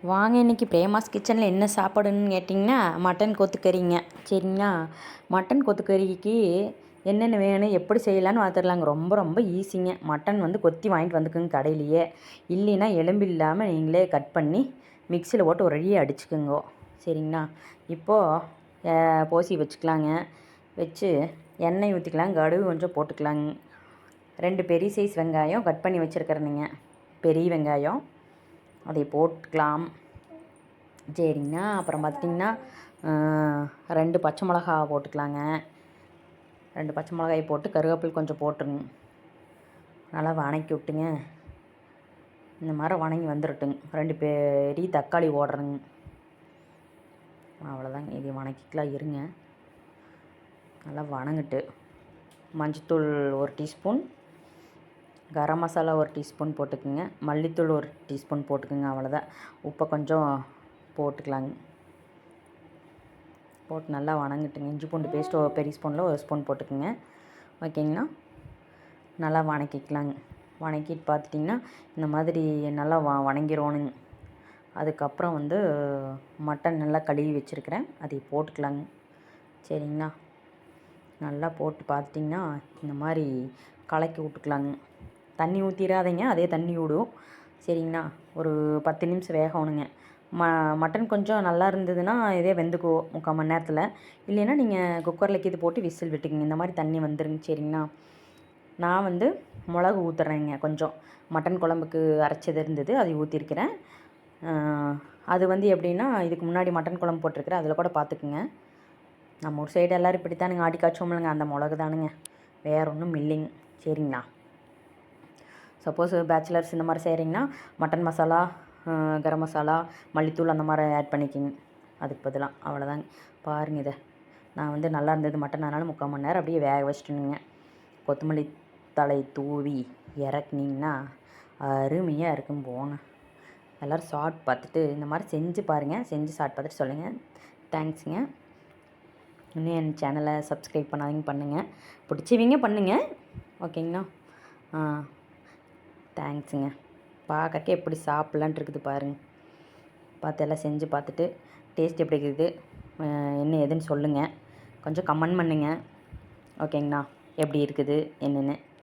வாங்க இன்றைக்கி பிரேமாஸ் கிச்சனில் என்ன சாப்பாடுன்னு கேட்டிங்கன்னா மட்டன் கொத்துக்கறிங்க. சரிங்களா? மட்டன் கொத்துக்கறிக்கு என்னென்ன வேணும், எப்படி செய்யலான்னு பார்த்துடலாங்க. ரொம்ப ரொம்ப ஈஸிங்க. மட்டன் வந்து கொத்தி வாங்கிட்டு வந்துக்குங்க கடையிலையே. இல்லைன்னா எலும்பு இல்லாமல் நீங்களே கட் பண்ணி மிக்சியில் போட்டு ஒரு அடியே அடிச்சுக்குங்கோ. சரிங்களா? இப்போது போசி வச்சுக்கலாங்க. வச்சு எண்ணெய் ஊற்றிக்கலாம், கடுகு கொஞ்சம் போட்டுக்கலாங்க. 2 பெரிய சைஸ் வெங்காயம் கட் பண்ணி வச்சுருக்கிறேனுங்க. பெரிய வெங்காயம் அதை போட்டுக்கலாம். சரிங்கண்ணா. அப்புறம் பார்த்திங்கன்னா 2 பச்சை மிளகா போட்டுக்கலாங்க. 2 பச்சை மிளகாயை போட்டு கருவேப்பிலை கொஞ்சம் போட்டுருங்க. நல்லா வணக்கி விட்டுங்க. இந்த மாதிரி வணங்கி வந்துடட்டுங்க. 2 பெரிய தக்காளி ஓடுறேங்க. அவ்வளோதாங்க. இதை வணக்கிக்கலாம் இருங்க. நல்லா வணங்கிட்டு மஞ்சத்தூள் 1 டீஸ்பூன், கரம் மசாலா 1 டீஸ்பூன் போட்டுக்குங்க. மல்லித்தூள் 1 டீஸ்பூன் போட்டுக்குங்க. அவ்வளோதான். உப்பை கொஞ்சம் போட்டுக்கலாங்க. போட்டு நல்லா வணங்கிட்டுங்க. இஞ்சி பூண்டு பேஸ்ட் பெரிய ஸ்பூனில் 1 ஸ்பூன் போட்டுக்குங்க. ஓகேங்களா? நல்லா வணக்கிக்கலாங்க. வணக்கிட்டு பார்த்துட்டிங்கன்னா இந்த மாதிரி நல்லா வணங்கிடணுங்க. அதுக்கப்புறம் வந்து மட்டன் நல்லா கழுவி வச்சுருக்கிறேன், அதை போட்டுக்கலாங்க. சரிங்களா? நல்லா போட்டு பார்த்துட்டிங்கன்னா இந்த மாதிரி கலக்கி விட்டுக்கலாங்க. தண்ணி ஊற்றிடாதீங்க, அதே தண்ணி விடும். சரிங்களா? ஒரு 10 நிமிஷம் வேகணுங்க. மட்டன் கொஞ்சம் நல்லா இருந்ததுன்னா இதே வெந்துக்குவோம் 3/4 மணி நேரத்தில். இல்லைன்னா நீங்கள் குக்கரில் கீது போட்டு விசில் விட்டுக்குங்க. இந்த மாதிரி தண்ணி வந்துருங்க. சரிங்களா? நான் வந்து மிளகு ஊற்றுறேங்க. கொஞ்சம் மட்டன் குழம்புக்கு அரைச்சது இருந்தது, அதை ஊற்றிருக்கிறேன். அது வந்து எப்படின்னா இதுக்கு முன்னாடி மட்டன் குழம்பு போட்டிருக்கிறேன், அதில் கூட பார்த்துக்குங்க. நம்ம ஒரு சைடு எல்லோரும் இப்படித்தானுங்க ஆடி காய்ச்சோம்லங்க, அந்த மிளகு தானுங்க, வேறு ஒன்றும் இல்லைங்க. சரிங்களா? சப்போஸ் பேச்சுலர்ஸ் இந்த மாதிரி செய்கிறீங்கன்னா மட்டன் மசாலா, கரம் மசாலா, மல்லித்தூள் அந்த மாதிரி ஆட் பண்ணிக்கிங்க அதுக்கு பதிலாக. அவ்வளோதாங்க. பாருங்கள், இதை நான் வந்து நல்லா இருந்தது மட்டன், அதனால் 3/4 மணி நேரம் அப்படியே வேக வச்சுட்டுனுங்க. கொத்தமல்லி தழை தூவி இறக்குனிங்கன்னா அருமையாக இருக்கும். போங்க எல்லோரும் சாப்பிட்டு பார்த்துட்டு இந்த மாதிரி செஞ்சு பாருங்கள். செஞ்சு சாப்பிட்டு பார்த்துட்டு சொல்லுங்கள். தேங்க்ஸுங்க. இன்னும் என் சேனலை சப்ஸ்கிரைப் பண்ணாதீங்க, பண்ணுங்கள். பிடிச்சவங்க பண்ணுங்கள். ஓகேங்களா? தேங்க்ஸுங்க. பார்க்கறக்கே எப்படி சாப்பிட்லான்ட்டு இருக்குது பாருங்கள். பார்த்து எல்லாம் செஞ்சு பார்த்துட்டு டேஸ்ட் எப்படி இருக்குது, என்ன ஏதுன்னு சொல்லுங்கள். கொஞ்சம் கமெண்ட் பண்ணுங்கள். ஓகேங்களா? எப்படி இருக்குது என்னென்னு.